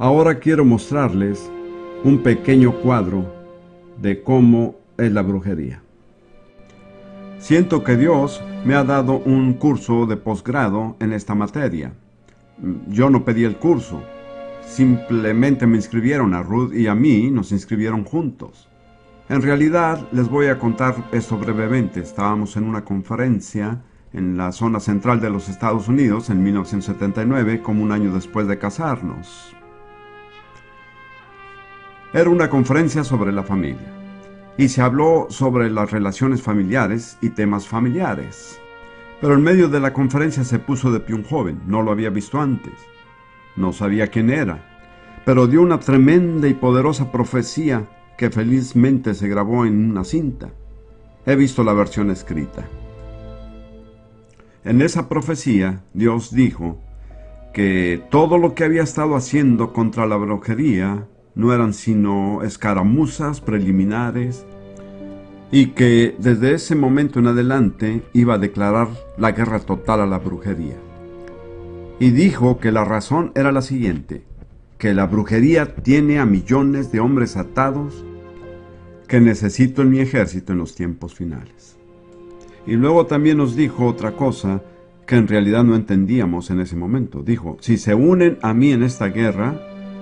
Ahora quiero mostrarles un pequeño cuadro de cómo es la brujería. Siento que Dios me ha dado un curso de posgrado en esta materia. Yo no pedí el curso, simplemente me inscribieron a Ruth y a mí, nos inscribieron juntos. En realidad, les voy a contar esto brevemente. Estábamos en una conferencia en la zona central de los Estados Unidos en 1979, como un año después de casarnos. Era una conferencia sobre la familia, y se habló sobre las relaciones familiares y temas familiares. Pero en medio de la conferencia se puso de pie un joven, no lo había visto antes, no sabía quién era, pero dio una tremenda y poderosa profecía que felizmente se grabó en una cinta. He visto la versión escrita. En esa profecía, Dios dijo que todo lo que había estado haciendo contra la brujería no eran sino escaramuzas preliminares y que desde ese momento en adelante iba a declarar la guerra total a la brujería. Y dijo que la razón era la siguiente: que la brujería tiene a millones de hombres atados que necesito en mi ejército en los tiempos finales. Y luego también nos dijo otra cosa que en realidad no entendíamos en ese momento. Dijo: si se unen a mí en esta guerra,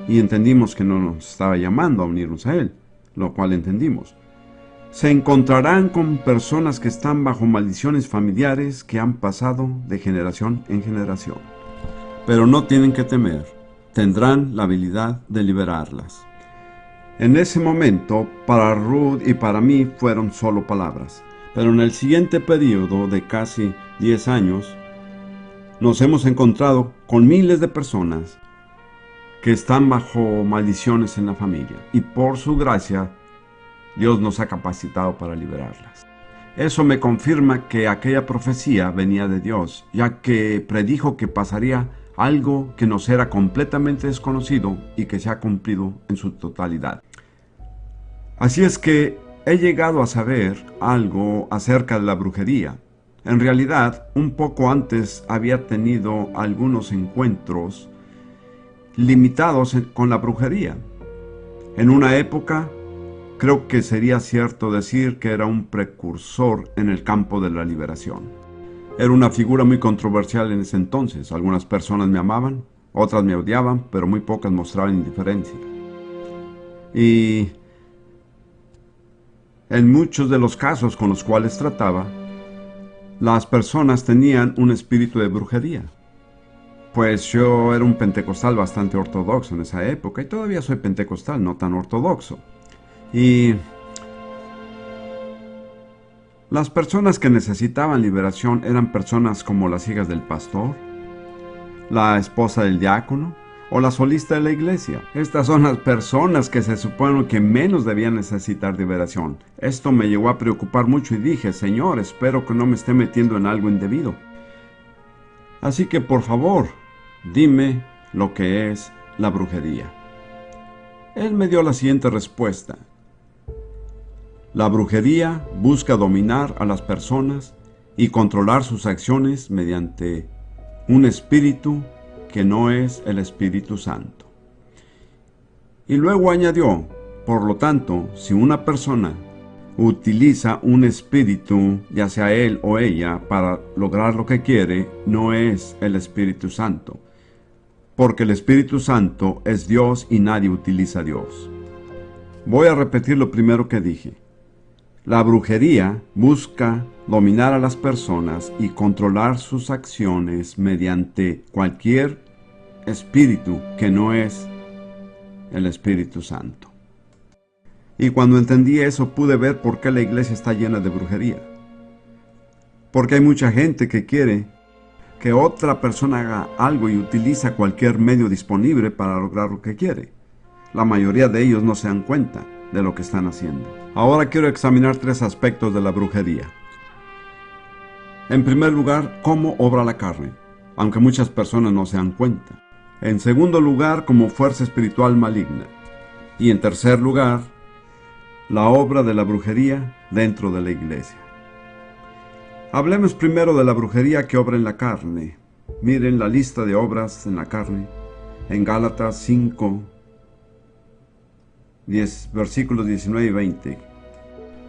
y entendimos que no nos estaba llamando a unirnos a él, lo cual entendimos, se encontrarán con personas que están bajo maldiciones familiares que han pasado de generación en generación. Pero no tienen que temer, tendrán la habilidad de liberarlas. En ese momento, para Ruth y para mí fueron solo palabras, pero en el siguiente periodo de casi 10 años, nos hemos encontrado con miles de personas que están bajo maldiciones en la familia, y por su gracia, Dios nos ha capacitado para liberarlas. Eso me confirma que aquella profecía venía de Dios, ya que predijo que pasaría algo que nos era completamente desconocido y que se ha cumplido en su totalidad. Así es que he llegado a saber algo acerca de la brujería. En realidad, un poco antes había tenido algunos encuentros limitados con la brujería. En una época, creo que sería cierto decir que era un precursor en el campo de la liberación. Era una figura muy controversial en ese entonces. Algunas personas me amaban, otras me odiaban, pero muy pocas mostraban indiferencia. Y en muchos de los casos con los cuales trataba, las personas tenían un espíritu de brujería. Pues yo era un pentecostal bastante ortodoxo en esa época, y todavía soy pentecostal, no tan ortodoxo. Y las personas que necesitaban liberación eran personas como las hijas del pastor, la esposa del diácono o la solista de la iglesia. Estas son las personas que se supone que menos debían necesitar liberación. Esto me llegó a preocupar mucho y dije: Señor, espero que no me esté metiendo en algo indebido. Así que por favor, dime lo que es la brujería. Él me dio la siguiente respuesta: la brujería busca dominar a las personas y controlar sus acciones mediante un espíritu que no es el Espíritu Santo. Y luego añadió: por lo tanto, si una persona utiliza un espíritu, ya sea él o ella, para lograr lo que quiere, no es el Espíritu Santo, porque el Espíritu Santo es Dios y nadie utiliza a Dios. Voy a repetir lo primero que dije. La brujería busca dominar a las personas y controlar sus acciones mediante cualquier espíritu que no es el Espíritu Santo. Y cuando entendí eso, pude ver por qué la iglesia está llena de brujería. Porque hay mucha gente que quiere que otra persona haga algo y utiliza cualquier medio disponible para lograr lo que quiere. La mayoría de ellos no se dan cuenta de lo que están haciendo. Ahora quiero examinar 3 aspectos de la brujería. En primer lugar, cómo obra la carne, aunque muchas personas no se dan cuenta. En segundo lugar, como fuerza espiritual maligna. Y en tercer lugar, la obra de la brujería dentro de la iglesia. Hablemos primero de la brujería que obra en la carne. Miren la lista de obras en la carne en Gálatas 5, versículos 19 y 20.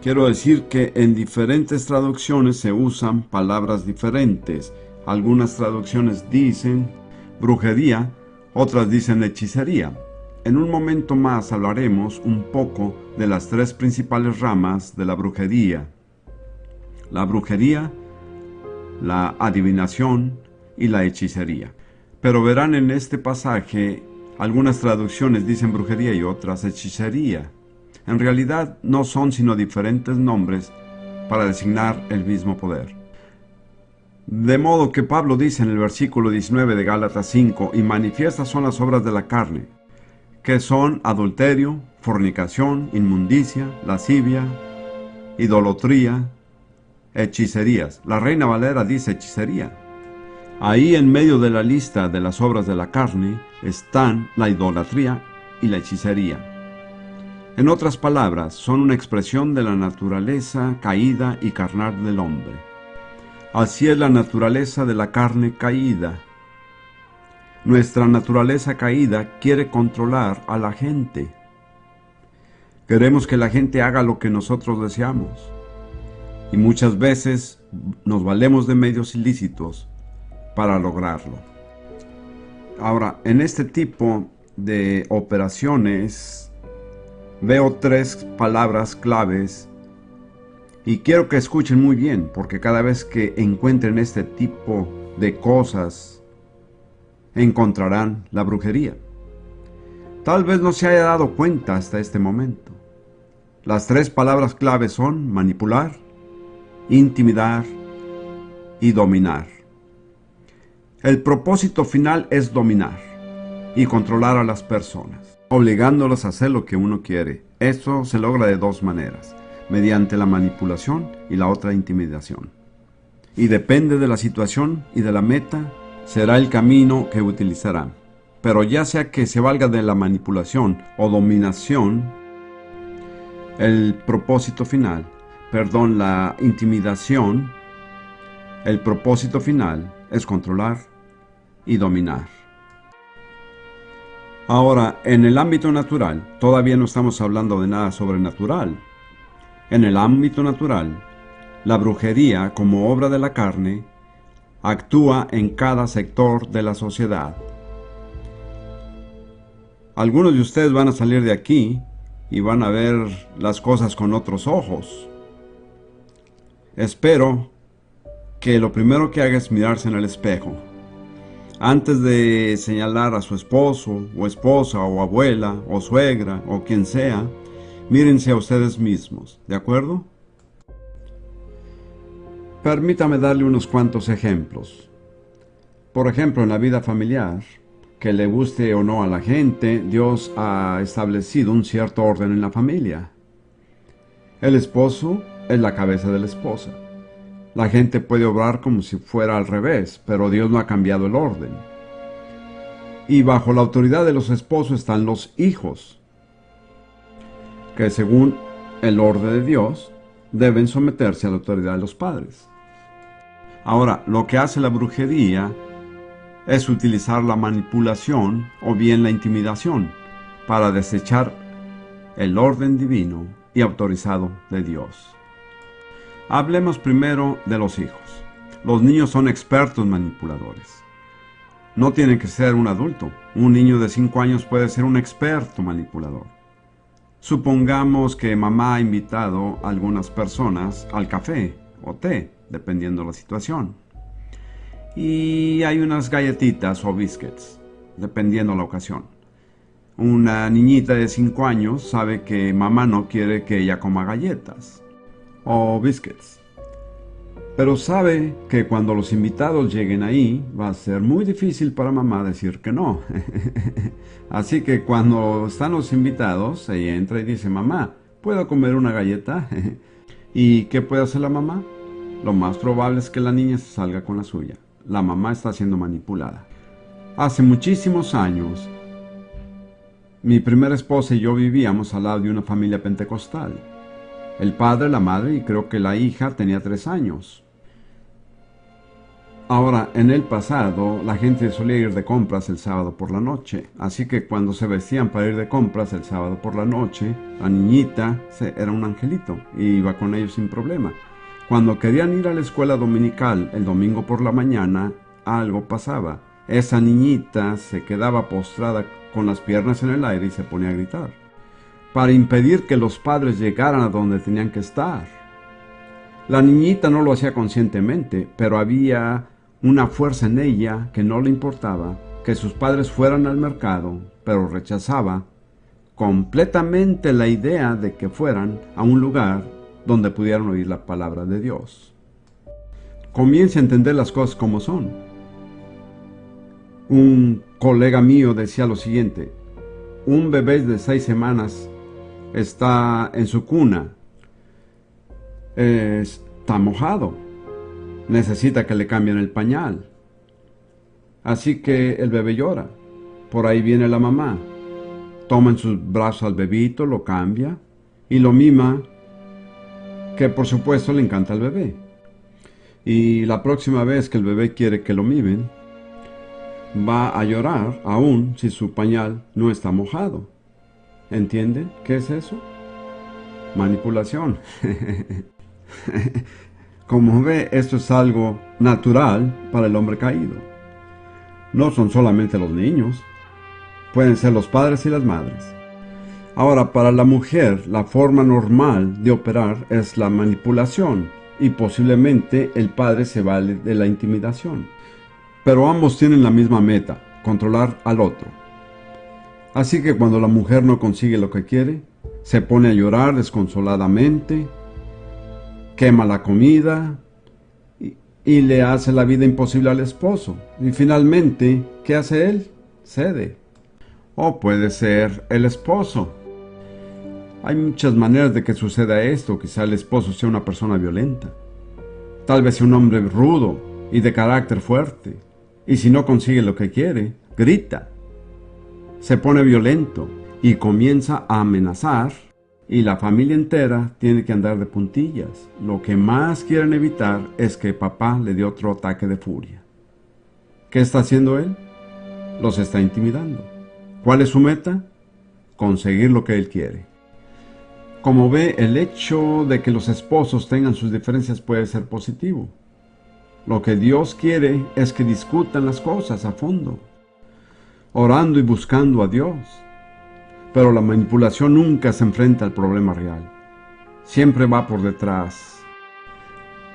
Quiero decir que en diferentes traducciones se usan palabras diferentes. Algunas traducciones dicen brujería, otras dicen hechicería. En un momento más hablaremos un poco de las tres principales ramas de la brujería: la brujería, la adivinación y la hechicería. Pero verán en este pasaje, algunas traducciones dicen brujería y otras hechicería. En realidad no son sino diferentes nombres para designar el mismo poder. De modo que Pablo dice en el versículo 19 de Gálatas 5, y manifiestas son las obras de la carne, que son adulterio, fornicación, inmundicia, lascivia, idolatría, hechicerías. La Reina Valera dice hechicería. Ahí en medio de la lista de las obras de la carne están la idolatría y la hechicería. En otras palabras, son una expresión de la naturaleza caída y carnal del hombre. Así es la naturaleza de la carne caída. Nuestra naturaleza caída quiere controlar a la gente. Queremos que la gente haga lo que nosotros deseamos. Y muchas veces nos valemos de medios ilícitos para lograrlo. Ahora, en este tipo de operaciones veo tres palabras claves y quiero que escuchen muy bien, porque cada vez que encuentren este tipo de cosas encontrarán la brujería. Tal vez no se haya dado cuenta hasta este momento. Las tres palabras claves son manipular, intimidar y dominar. El propósito final es dominar y controlar a las personas, obligándolas a hacer lo que uno quiere. Esto se logra de dos maneras: mediante la manipulación y la otra intimidación. Y depende de la situación y de la meta, será el camino que utilizará. Pero ya sea que se valga de la manipulación o dominación, la intimidación, el propósito final es controlar y dominar. Ahora, en el ámbito natural, todavía no estamos hablando de nada sobrenatural. En el ámbito natural, la brujería, como obra de la carne, actúa en cada sector de la sociedad. Algunos de ustedes van a salir de aquí y van a ver las cosas con otros ojos. Espero que lo primero que haga es mirarse en el espejo. Antes de señalar a su esposo, o esposa, o abuela, o suegra, o quien sea, mírense a ustedes mismos, ¿de acuerdo? Permítame darle unos cuantos ejemplos. Por ejemplo, en la vida familiar, que le guste o no a la gente, Dios ha establecido un cierto orden en la familia. El esposo es la cabeza de la esposa. La gente puede obrar como si fuera al revés, pero Dios no ha cambiado el orden. Y bajo la autoridad de los esposos están los hijos, que según el orden de Dios deben someterse a la autoridad de los padres. Ahora, lo que hace la brujería es utilizar la manipulación o bien la intimidación para desechar el orden divino y autorizado de Dios. Hablemos primero de los hijos. Los niños son expertos manipuladores. No tienen que ser un adulto. Un niño de 5 años puede ser un experto manipulador. Supongamos que mamá ha invitado a algunas personas al café o té, dependiendo de la situación. Y hay unas galletitas o biscuits, dependiendo de la ocasión. Una niñita de 5 años sabe que mamá no quiere que ella coma galletas o biscuits, pero sabe que cuando los invitados lleguen ahí va a ser muy difícil para mamá decir que no. Así que cuando están los invitados, ella entra y dice: mamá, ¿puedo comer una galleta? ¿Y qué puede hacer la mamá? Lo más probable es que la niña se salga con la suya. La mamá está siendo manipulada. Hace muchísimos años, mi primera esposa y yo vivíamos al lado de una familia pentecostal. El padre, la madre y creo que la hija tenía 3 años. Ahora, en el pasado, la gente solía ir de compras el sábado por la noche, así que cuando se vestían para ir de compras el sábado por la noche, la niñita era un angelito y iba con ellos sin problema. Cuando querían ir a la escuela dominical el domingo por la mañana, algo pasaba. Esa niñita se quedaba postrada con las piernas en el aire y se ponía a gritar, para impedir que los padres llegaran a donde tenían que estar. La niñita no lo hacía conscientemente, pero había una fuerza en ella que no le importaba que sus padres fueran al mercado, pero rechazaba completamente la idea de que fueran a un lugar donde pudieran oír la palabra de Dios. Comience a entender las cosas como son. Un colega mío decía lo siguiente: un bebé de 6 semanas está en su cuna, está mojado, necesita que le cambien el pañal, así que el bebé llora. Por ahí viene la mamá, toma en sus brazos al bebito, lo cambia y lo mima, que por supuesto le encanta al bebé. Y la próxima vez que el bebé quiere que lo mimen, va a llorar aún si su pañal no está mojado. ¿Entienden qué es eso? Manipulación. Como ve, esto es algo natural para el hombre caído. No son solamente los niños, pueden ser los padres y las madres. Ahora, para la mujer, la forma normal de operar es la manipulación y posiblemente el padre se vale de la intimidación. Pero ambos tienen la misma meta: controlar al otro. Así que cuando la mujer no consigue lo que quiere, se pone a llorar desconsoladamente, quema la comida y le hace la vida imposible al esposo. Y finalmente, ¿qué hace él? Cede. O puede ser el esposo. Hay muchas maneras de que suceda esto. Quizá el esposo sea una persona violenta. Tal vez sea un hombre rudo y de carácter fuerte. Y si no consigue lo que quiere, grita, se pone violento y comienza a amenazar, y la familia entera tiene que andar de puntillas. Lo que más quieren evitar es que papá le dé otro ataque de furia. ¿Qué está haciendo él? Los está intimidando. ¿Cuál es su meta? Conseguir lo que él quiere. Como ve, el hecho de que los esposos tengan sus diferencias puede ser positivo. Lo que Dios quiere es que discutan las cosas a fondo, orando y buscando a Dios. Pero la manipulación nunca se enfrenta al problema real. Siempre va por detrás.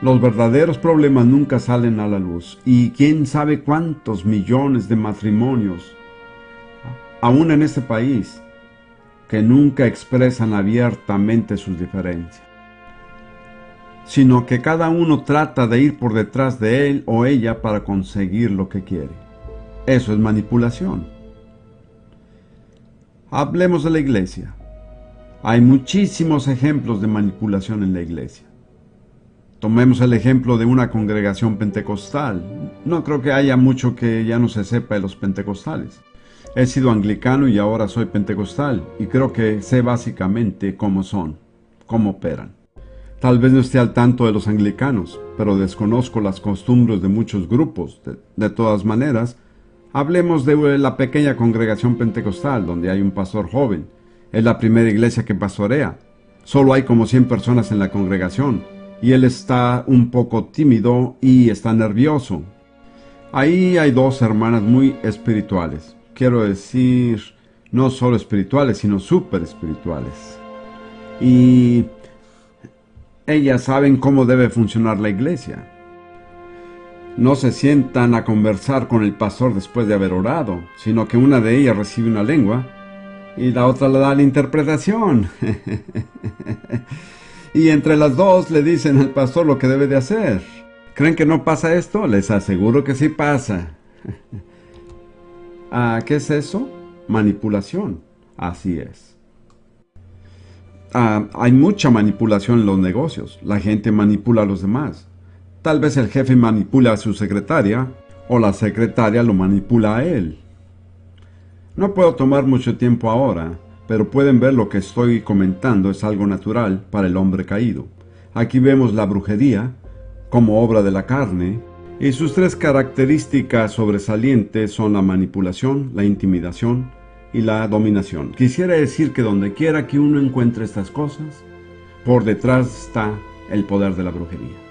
Los verdaderos problemas nunca salen a la luz. Y quién sabe cuántos millones de matrimonios, aún en este país, que nunca expresan abiertamente sus diferencias, sino que cada uno trata de ir por detrás de él o ella para conseguir lo que quiere. Eso es manipulación. Hablemos de la iglesia. Hay muchísimos ejemplos de manipulación en la iglesia. Tomemos el ejemplo de una congregación pentecostal. No creo que haya mucho que ya no se sepa de los pentecostales. He sido anglicano y ahora soy pentecostal, y creo que sé básicamente cómo son, cómo operan. Tal vez no esté al tanto de los anglicanos, pero desconozco las costumbres de muchos grupos. De todas maneras, hablemos de la pequeña congregación pentecostal, donde hay un pastor joven. Es la primera iglesia que pastorea. Solo hay como 100 personas en la congregación, y él está un poco tímido y está nervioso. Ahí hay 2 hermanas muy espirituales. Quiero decir, no solo espirituales, sino súper espirituales. Y ellas saben cómo debe funcionar la iglesia. No se sientan a conversar con el pastor después de haber orado, sino que una de ellas recibe una lengua y la otra le da la interpretación. Y entre las 2 le dicen al pastor lo que debe de hacer. ¿Creen que no pasa esto? Les aseguro que sí pasa. ¿Qué es eso? Manipulación. Así es. Hay mucha manipulación en los negocios. La gente manipula a los demás. Tal vez el jefe manipula a su secretaria, o la secretaria lo manipula a él. No puedo tomar mucho tiempo ahora, pero pueden ver lo que estoy comentando es algo natural para el hombre caído. Aquí vemos la brujería como obra de la carne, Y sus tres características sobresalientes son la manipulación, la intimidación y la dominación. Quisiera decir que donde quiera que uno encuentre estas cosas, por detrás está el poder de la brujería.